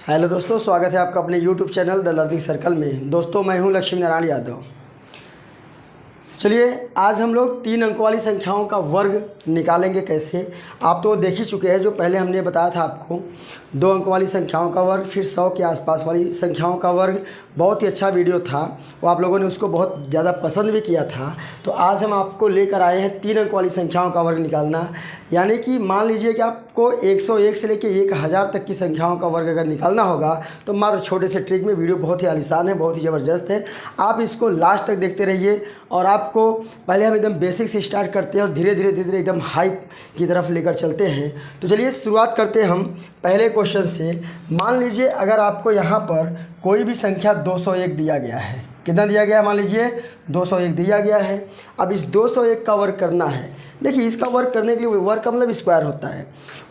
Hello दोस्तों, स्वागत है आपका अपने YouTube channel the learning circle में। दोस्तों, मैं हूं लक्ष्मी नारायण यादव। चलिए, आज हम लोग 3 अंकों वाली संख्याओं का वर्ग निकालेंगे कैसे। आप तो देख ही चुके हैं, जो पहले हमने बताया था आपको 2 अंकों वाली संख्याओं का वर्ग, फिर 100 के आसपास वाली संख्याओं का वर्ग। बहुत ही अच्छा वीडियो था वो, आप लोगों ने उसको बहुत ज़्यादा पसंद भी किया था। तो आज हम आपको लेकर आए हैं 3 अंकों वाली संख्याओं का वर्ग निकालना। यानी कि मान लीजिए कि आपको 101 से लेकर 1000 तक की संख्याओं का वर्ग अगर निकालना होगा तो मात्र छोटे से ट्रिक में वीडियो बहुत ही आलिशान है, बहुत ही ज़बरदस्त है। आप इसको लास्ट तक देखते रहिए। और आपको पहले हम एकदम बेसिक से स्टार्ट करते हैं और धीरे धीरे एकदम हाइप की तरफ लेकर चलते हैं। तो चलिए शुरुआत करते हैं हम पहले क्वेश्चन से। मान लीजिए अगर आपको यहाँ पर कोई भी संख्या 201 दिया गया है। कितना दिया गया है? मान लीजिए 201 दिया गया है। अब इस 201 का वर्ग करना है। देखिए, इसका वर्ग करने के लिए, वर्ग का मतलब स्क्वायर होता है।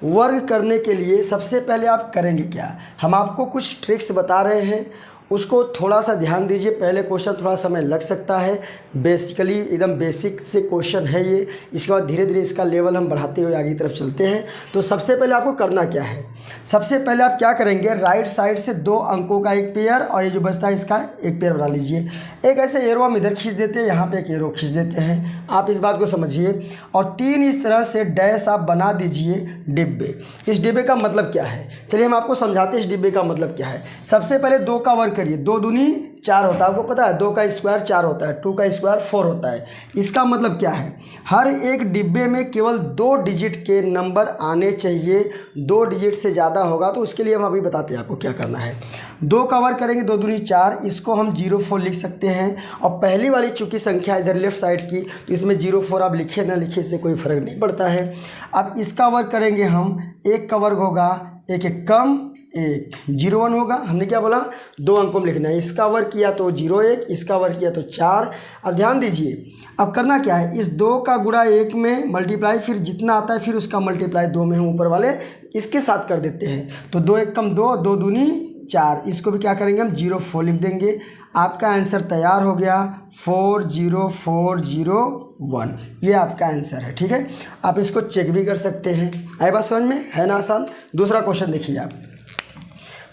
वर्ग करने के लिए सबसे पहले आप करेंगे क्या, हम आपको कुछ ट्रिक्स बता रहे हैं, उसको थोड़ा सा ध्यान दीजिए। पहले क्वेश्चन थोड़ा समय लग सकता है, बेसिकली एकदम बेसिक से क्वेश्चन है ये। इसके बाद धीरे धीरे इसका लेवल हम बढ़ाते हुए आगे की तरफ चलते हैं। तो सबसे पहले आपको करना क्या है, सबसे पहले आप क्या करेंगे, राइट साइड से 2 अंकों का एक पेयर और ये जो बचता है इसका एक पेयर बना लीजिए। एक ऐसे एरो हम इधर खींच देते हैं, यहाँ पे एक एरो खींच देते हैं। आप इस बात को समझिए। और 3 इस तरह से डैश आप बना दीजिए डिब्बे। इस डिब्बे का मतलब क्या है, चलिए हम आपको समझाते हैं इस डिब्बे का मतलब क्या है। सबसे पहले 2 का वर्ग करिए। 2 दूनी 4 होता है, आपको पता है। 2 का स्क्वायर 4 होता है, 2 का स्क्वायर 4 होता है। इसका मतलब क्या है, हर एक डिब्बे में केवल 2 डिजिट के नंबर आने चाहिए। 2 डिजिट से ज़्यादा होगा तो उसके लिए हम अभी बताते हैं आपको क्या करना है। 2 का वर्ग करेंगे, 2 दूनी 4, इसको हम 04 लिख सकते हैं। और पहली वाली चूंकि संख्या इधर लेफ्ट साइड की, तो इसमें 04 आप लिखे ना लिखे इससे कोई फर्क नहीं पड़ता है। अब इसका वर्ग करेंगे हम, 1 का वर्ग होगा, 1 1 कम 1, 01 होगा। हमने क्या बोला, 2 अंकों में लिखना है। इसका वर्ग किया तो 01, इसका वर्ग किया तो 4। अब ध्यान दीजिए, अब करना क्या है, इस 2 का गुणा 1 में मल्टीप्लाई, फिर जितना आता है फिर उसका मल्टीप्लाई 2 में हम ऊपर वाले इसके साथ कर देते हैं। तो 2 1 कम 2, 2 दूनी 4। इसको भी क्या करेंगे हम, 04 लिख देंगे। आपका आंसर तैयार हो गया, 40401। ये आपका आंसर है। ठीक है, आप इसको चेक भी कर सकते हैं। आई बात समझ में, है ना आसान। दूसरा क्वेश्चन देखिए आप।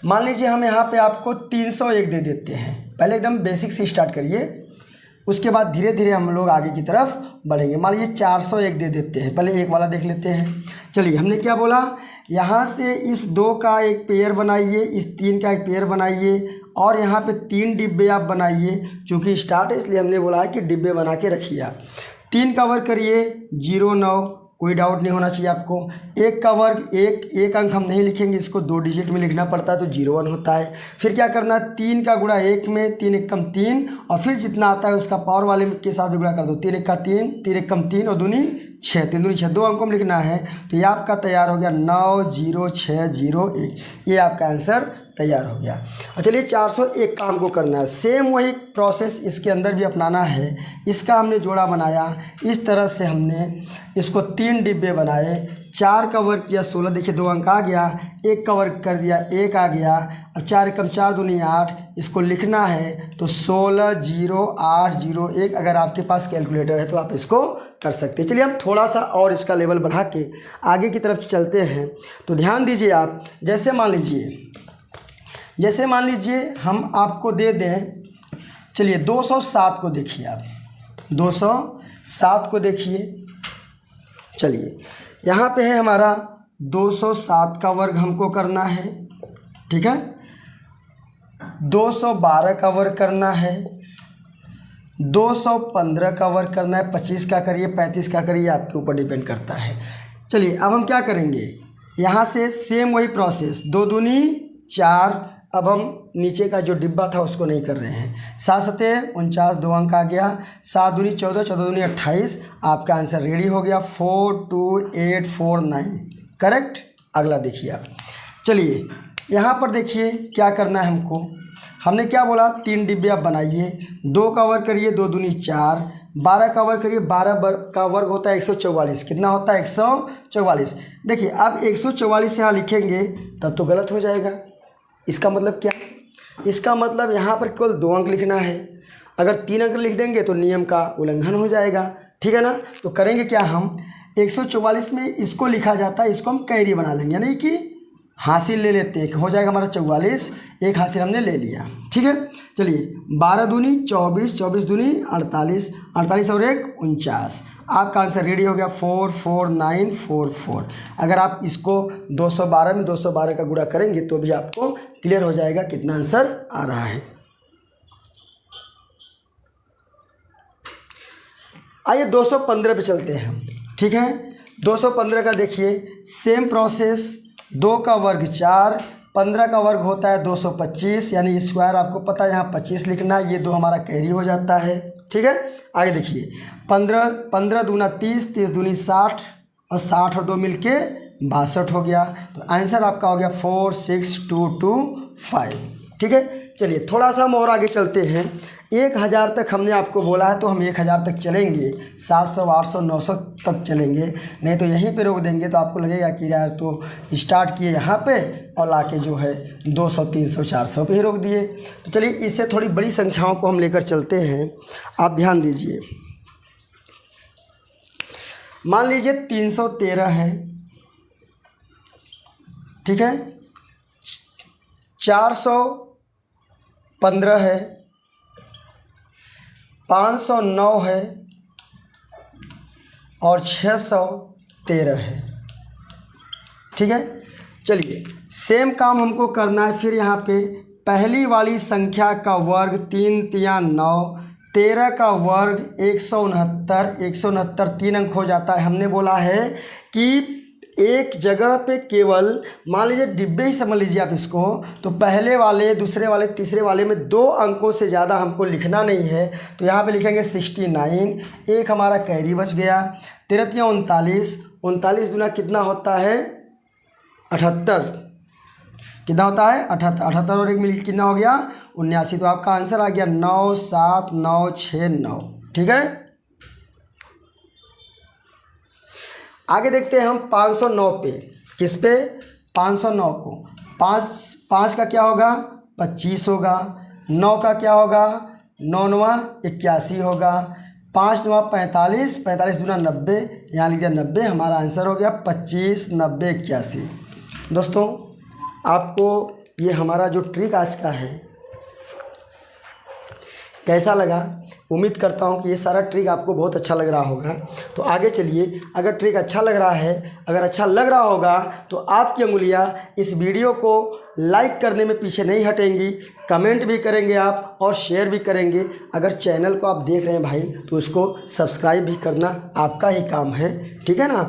मान लीजिए हम यहाँ पे आपको 301 दे देते हैं। पहले एकदम बेसिक से स्टार्ट करिए, उसके बाद धीरे धीरे हम लोग आगे की तरफ बढ़ेंगे। मान लीजिए 401 दे देते हैं। पहले एक वाला देख लेते हैं। चलिए, हमने क्या बोला, यहाँ से इस 2 का एक पेयर बनाइए, इस 3 का एक पेयर बनाइए और यहाँ पे 3 डिब्बे आप बनाइए। चूँकि स्टार्ट है इसलिए हमने बोला है कि डिब्बे बना के रखिए आप। 3 का वर्ग करिए 09, कोई डाउट नहीं होना चाहिए आपको। 1 का वर्ग, एक अंक हम नहीं लिखेंगे, इसको 2 डिजिट में लिखना पड़ता है तो 01 होता है। फिर क्या करना है, 3 का गुणा 1 में, 3 1 कम 3, और फिर जितना आता है उसका पावर वाले के साथ भी गुणा कर दो। 3 1 का 3, 3 1 कम 3 और दूनी 6, 3 दूनी 6, 2 अंकों में लिखना है। तो ये आपका तैयार हो गया 90601। ये आपका आंसर तैयार हो गया। और चलिए 401 का हमको करना है। सेम वही प्रोसेस इसके अंदर भी अपनाना है। इसका हमने जोड़ा बनाया, इस तरह से हमने इसको 3 डिब्बे बनाए। 4 का वर्ग किया 16, देखिए 2 अंक आ गया। 1 का वर्ग कर दिया, 1 आ गया। अब 4 1 कम 4 दूनी 8, इसको लिखना है तो 160801। अगर आपके पास कैलकुलेटर है तो आप इसको कर सकते हैं। चलिए हम थोड़ा सा और इसका लेवल बढ़ा के आगे की तरफ चलते हैं। तो ध्यान दीजिए आप, जैसे मान लीजिए हम आपको दे दें, चलिए 207 को देखिए आप, 207 को देखिए। चलिए यहाँ पे है हमारा 207 का वर्ग हमको करना है। ठीक है, 212 का वर्ग करना है, 215 का वर्ग करना है। 25 का करिए, 35 का करिए, आपके ऊपर डिपेंड करता है। चलिए अब हम क्या करेंगे, यहाँ से सेम वही प्रोसेस, 2 दूनी 4। अब हम नीचे का जो डिब्बा था उसको नहीं कर रहे हैं। 7 सते 49, 2 अंक आ गया। 7 दूनी 14, 14 दूनी 28। आपका आंसर रेडी हो गया, 42849। करेक्ट। अगला देखिए आप। चलिए यहाँ पर देखिए क्या करना है हमको। हमने क्या बोला, 3 डिब्बे आप बनाइए। 2 का वर्ग करिए, 2 दूनी 4। 12 का वर्ग करिए, 12 का वर्ग होता है 144। कितना होता है, 144। देखिए अब 144 यहाँ लिखेंगे तब तो गलत हो जाएगा। इसका मतलब क्या, इसका मतलब यहाँ पर केवल 2 अंक लिखना है। अगर 3 अंक लिख देंगे तो नियम का उल्लंघन हो जाएगा। ठीक है ना। तो करेंगे क्या, हम 144 में इसको लिखा जाता है, इसको हम कैरी बना लेंगे, यानी कि हासिल ले लेते हैं, हो जाएगा हमारा 44, एक हासिल हमने ले लिया। ठीक है, चलिए 12 दूनी 24, 24 दूनी 48, 48 और 1 49। आपका आंसर रेडी हो गया 44944। अगर आप इसको 212 में 212 का गुणा करेंगे तो भी आपको क्लियर हो जाएगा कितना आंसर आ रहा है। आइए 215 पे चलते हैं हम। ठीक है, 215 का देखिए सेम प्रोसेस, 2 का वर्ग 4, 15 का वर्ग होता है 225, यानी स्क्वायर आपको पता है यहाँ 25 लिखना, ये 2 हमारा कैरी हो जाता है। ठीक है, आगे देखिए 15 दूना 30, 30 दूनी 60 और 60 और 2 मिलके 62 हो गया। तो आंसर आपका हो गया 46225। ठीक है, चलिए थोड़ा सा हम और आगे चलते हैं। 1000 तक हमने आपको बोला है तो हम 1000 तक चलेंगे, 700 800 900 तक चलेंगे, नहीं तो यहीं पे रोक देंगे तो आपको लगेगा कि यार तो स्टार्ट किए यहाँ पे और लाके जो है 200 300 400 पे ही रोक दिए। तो चलिए इससे थोड़ी बड़ी संख्याओं को हम लेकर चलते हैं, आप ध्यान दीजिए। मान लीजिए 313 है, ठीक है, 415 है, 509 है और 613 है। ठीक है, चलिए सेम काम हमको करना है। फिर यहाँ पे पहली वाली संख्या का वर्ग 3 तिया 9, 13 का वर्ग 169, 169 3 अंक हो जाता है। हमने बोला है कि एक जगह पे केवल मान लीजिए डिब्बे ही समझ लीजिए आप इसको, तो पहले वाले दूसरे वाले तीसरे वाले में 2 अंकों से ज़्यादा हमको लिखना नहीं है। तो यहाँ पे लिखेंगे 69, एक हमारा कैरी बच गया। 13 तिया 39, 39 दूना कितना होता है 78, कितना होता है 78, 78 और 1 मिल कितना हो गया 79। तो आपका आंसर आ गया 97969। ठीक है, आगे देखते हैं हम 509 पे। किस पे 509 को 5 का क्या होगा 25 होगा, 9 का क्या होगा 9 9 81 होगा, 5 9 45, 45 दूना 90, यहाँ लिख दिया 90। हमारा आंसर हो गया 25 90 81। दोस्तों आपको ये हमारा जो ट्रिक आज का है कैसा लगा? उम्मीद करता हूँ कि ये सारा ट्रिक आपको बहुत अच्छा लग रहा होगा। तो आगे चलिए, अगर ट्रिक अच्छा लग रहा है, अगर अच्छा लग रहा होगा तो आपकी अंगुलियाँ इस वीडियो को लाइक करने में पीछे नहीं हटेंगी, कमेंट भी करेंगे आप और शेयर भी करेंगे। अगर चैनल को आप देख रहे हैं भाई तो उसको सब्सक्राइब भी करना आपका ही काम है। ठीक है ना,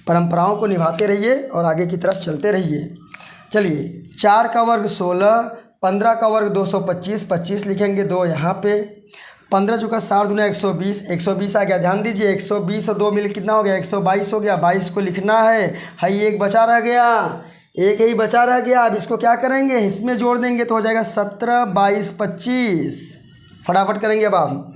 परंपराओं को निभाते रहिए और आगे की तरफ चलते रहिए। चलिए 4 का वर्ग 16, 15 का वर्ग 225, 25 लिखेंगे 2 यहाँ पे, 15 चुका 60 दूना 120, 120 आ गया। ध्यान दीजिए 120 और 2 मिल कितना हो गया 122 हो गया। 22 को लिखना है, हाई एक बचा रह गया, एक ही बचा रह गया। अब इसको क्या करेंगे, इसमें जोड़ देंगे तो हो जाएगा 17 22 25। फटाफट करेंगे अब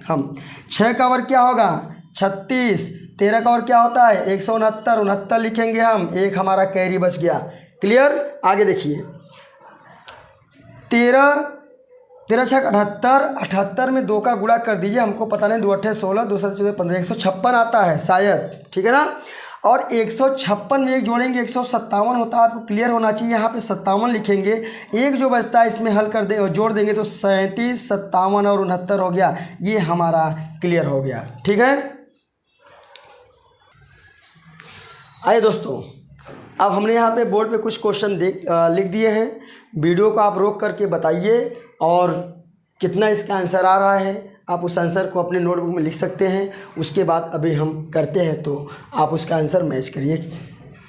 हम 6 का वर्ग क्या होगा 36, 13 का वर्ग क्या होता है 169, 69 लिखेंगे हम, एक हमारा कैरी बच गया। क्लियर, आगे देखिए 13 6 78, 78 में 2 का गुणा कर दीजिए, हमको पता नहीं 2 8 16, 2 7 14 15, 156 आता है शायद। ठीक है ना, और 156 में एक जोड़ेंगे 157 होता है, आपको क्लियर होना चाहिए। यहाँ पे 57 लिखेंगे, एक जो बचता है इसमें हल कर दे और जोड़ देंगे तो 37 57 और 69 हो गया। ये हमारा क्लियर हो गया। ठीक है, आइए दोस्तों, अब हमने यहाँ पे बोर्ड पे कुछ क्वेश्चन लिख दिए हैं। वीडियो को आप रोक करके बताइए और कितना इसका आंसर आ रहा है। आप उस आंसर को अपने नोटबुक में लिख सकते हैं। उसके बाद अभी हम करते हैं तो आप उसका आंसर मैच करिए।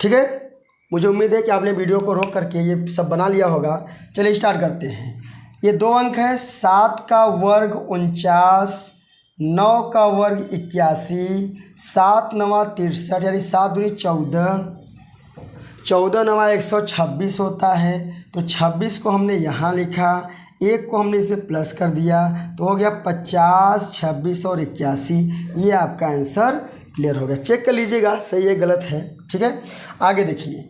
ठीक है, मुझे उम्मीद है कि आपने वीडियो को रोक करके ये सब बना लिया होगा। चलिए स्टार्ट करते हैं। ये 2 अंक हैं, 7 का वर्ग 49, 9 का वर्ग 81, 7 9 63, यानी 7 दूनी 14, 14 9 126 होता है। तो 26 को हमने यहाँ लिखा, एक को हमने इसमें प्लस कर दिया तो हो गया 50 26 और 81। ये आपका आंसर क्लियर हो गया। चेक कर लीजिएगा सही है गलत है। ठीक है, आगे देखिए,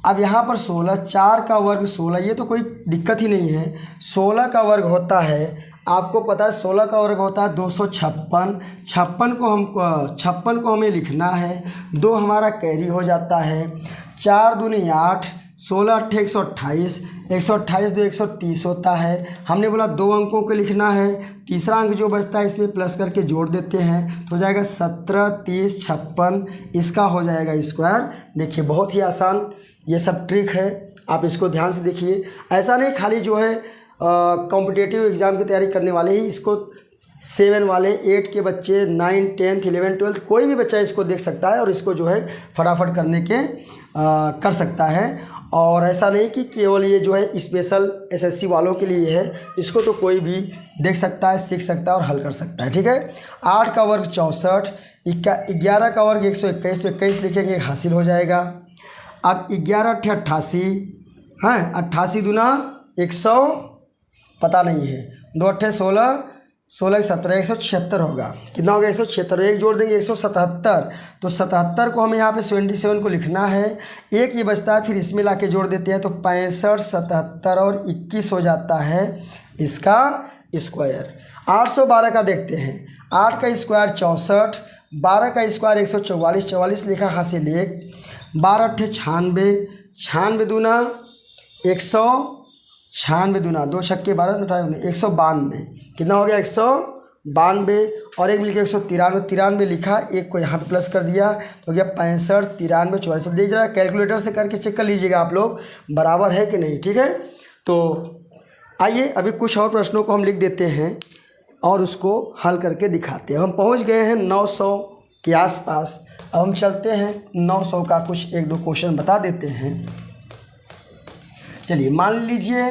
अब यहाँ पर 16, 4 का वर्ग 16, ये तो कोई दिक्कत ही नहीं है। 16 का वर्ग होता है, आपको पता है 16 का वर्ग होता है 256, 56 को हमें लिखना है, 2 हमारा कैरी हो जाता है, 4 दूनी 8, 16 8 128, 128 2 130 होता है। हमने बोला 2 अंकों को लिखना है, तीसरा अंक जो बचता है इसमें प्लस करके जोड़ देते हैं तो हो जाएगा 17 30 56, इसका हो जाएगा स्क्वायर। देखिए बहुत ही आसान ये सब ट्रिक है, आप इसको ध्यान से देखिए। ऐसा नहीं खाली जो है कॉम्पिटिटिव एग्ज़ाम की तैयारी करने वाले ही इसको 7 वाले, 8 के बच्चे, 9 10 11 12 कोई भी बच्चा इसको देख सकता है और इसको जो है फटाफट करने के कर सकता है। और ऐसा नहीं कि केवल ये जो है स्पेशल एसएससी वालों के लिए है, इसको तो कोई भी देख सकता है, सीख सकता है और हल कर सकता है। ठीक है, 8 का वर्ग 64, 11 का वर्ग 121, तो 21 लिखेंगे हासिल हो जाएगा। अब 11 8 88 हैं, 88 दूना 100 पता नहीं है, 2 8 16, 16 17 176 होगा। कितना होगा 176, एक जोड़ देंगे 177, तो 77 को हमें यहाँ पे 77 को लिखना है, एक ये बचता है फिर इसमें लाके जोड़ देते हैं तो 65 77 और 21 हो जाता है इसका स्क्वायर। 812 का देखते हैं, 8 का स्क्वायर 64, 12 का स्क्वायर 144, 44 लिखा हासिल 1, 12 8 96, 96 दूना 196 दूना 2 छक्के 12 192, कितना हो गया 192 और एक मिलकर 193, 93 लिखा, एक को यहाँ पे प्लस कर दिया तो हो गया 65 93 44। तो देख जरा कैलकुलेटर से करके चेक कर लीजिएगा आप लोग बराबर है कि नहीं। ठीक है, तो आइए अभी कुछ और प्रश्नों को हम लिख देते हैं और उसको हल करके दिखाते हैं। हम पहुँच गए हैं 900 के आसपास, अब हम चलते हैं 900 का कुछ 1-2 क्वेश्चन बता देते हैं। चलिए मान लीजिए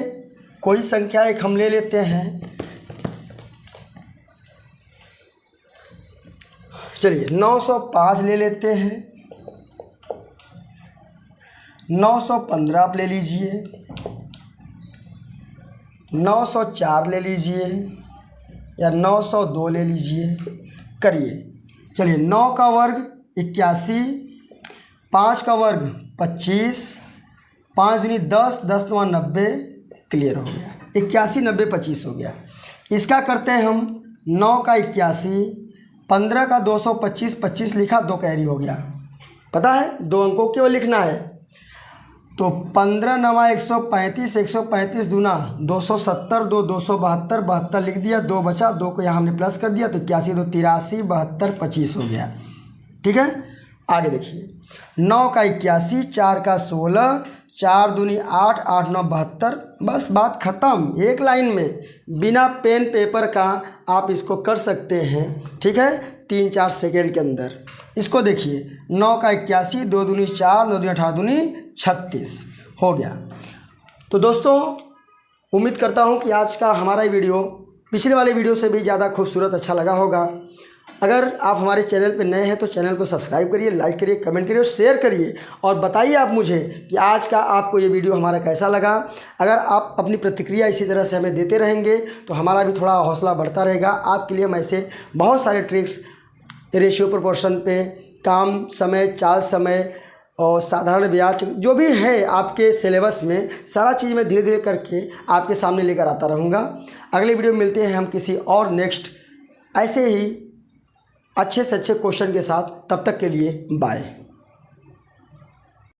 कोई संख्या एक हम ले लेते हैं, चलिए 905 ले लेते हैं, 915 आप ले लीजिए, 904 ले लीजिए या 902 ले लीजिए, करिए। चलिए 9 का वर्ग 81, 5 का वर्ग 25, 5 दूनी 10, 10 9 90, क्लियर हो गया। 81 90 25 हो गया। इसका करते हैं हम 9 का 81, 15 का 225, 25 लिखा 2 कैरी हो गया, पता है 2 अंकों केवल लिखना है तो 15 9 135, 135 दूना 270, 2 272, 72 लिख दिया, 2 बचा, 2 को यहाँ हमने प्लस कर दिया तो 81 2 83, 72 25 हो गया। ठीक है, आगे देखिए 9 का 81, 4 का 16, 4 दूनी 8, 8 9 72, बस बात ख़त्म। एक लाइन में बिना पेन पेपर का आप इसको कर सकते हैं। ठीक है, 3-4 सेकेंड के अंदर। इसको देखिए 9 का 81, 2 दूनी 4, 9 दूनी 18 दूनी 36 हो गया। तो दोस्तों उम्मीद करता हूँ कि आज का हमारा वीडियो पिछले वाले वीडियो से भी ज़्यादा खूबसूरत अच्छा लगा होगा। अगर आप हमारे चैनल पर नए हैं तो चैनल को सब्सक्राइब करिए, लाइक करिए, कमेंट करिए और शेयर करिए और बताइए आप मुझे कि आज का आपको ये वीडियो हमारा कैसा लगा। अगर आप अपनी प्रतिक्रिया इसी तरह से हमें देते रहेंगे तो हमारा भी थोड़ा हौसला बढ़ता रहेगा। आपके लिए हम ऐसे बहुत सारे ट्रिक्स रेशियो प्रोपोर्शन पे, काम समय, चाल समय और साधारण ब्याज जो भी है आपके सिलेबस में, सारा चीज़ मैं धीरे धीरे करके आपके सामने लेकर आता रहूँगा। अगले वीडियो में मिलते हैं हम किसी और नेक्स्ट ऐसे ही अच्छे से अच्छे क्वेश्चन के साथ। तब तक के लिए बाय।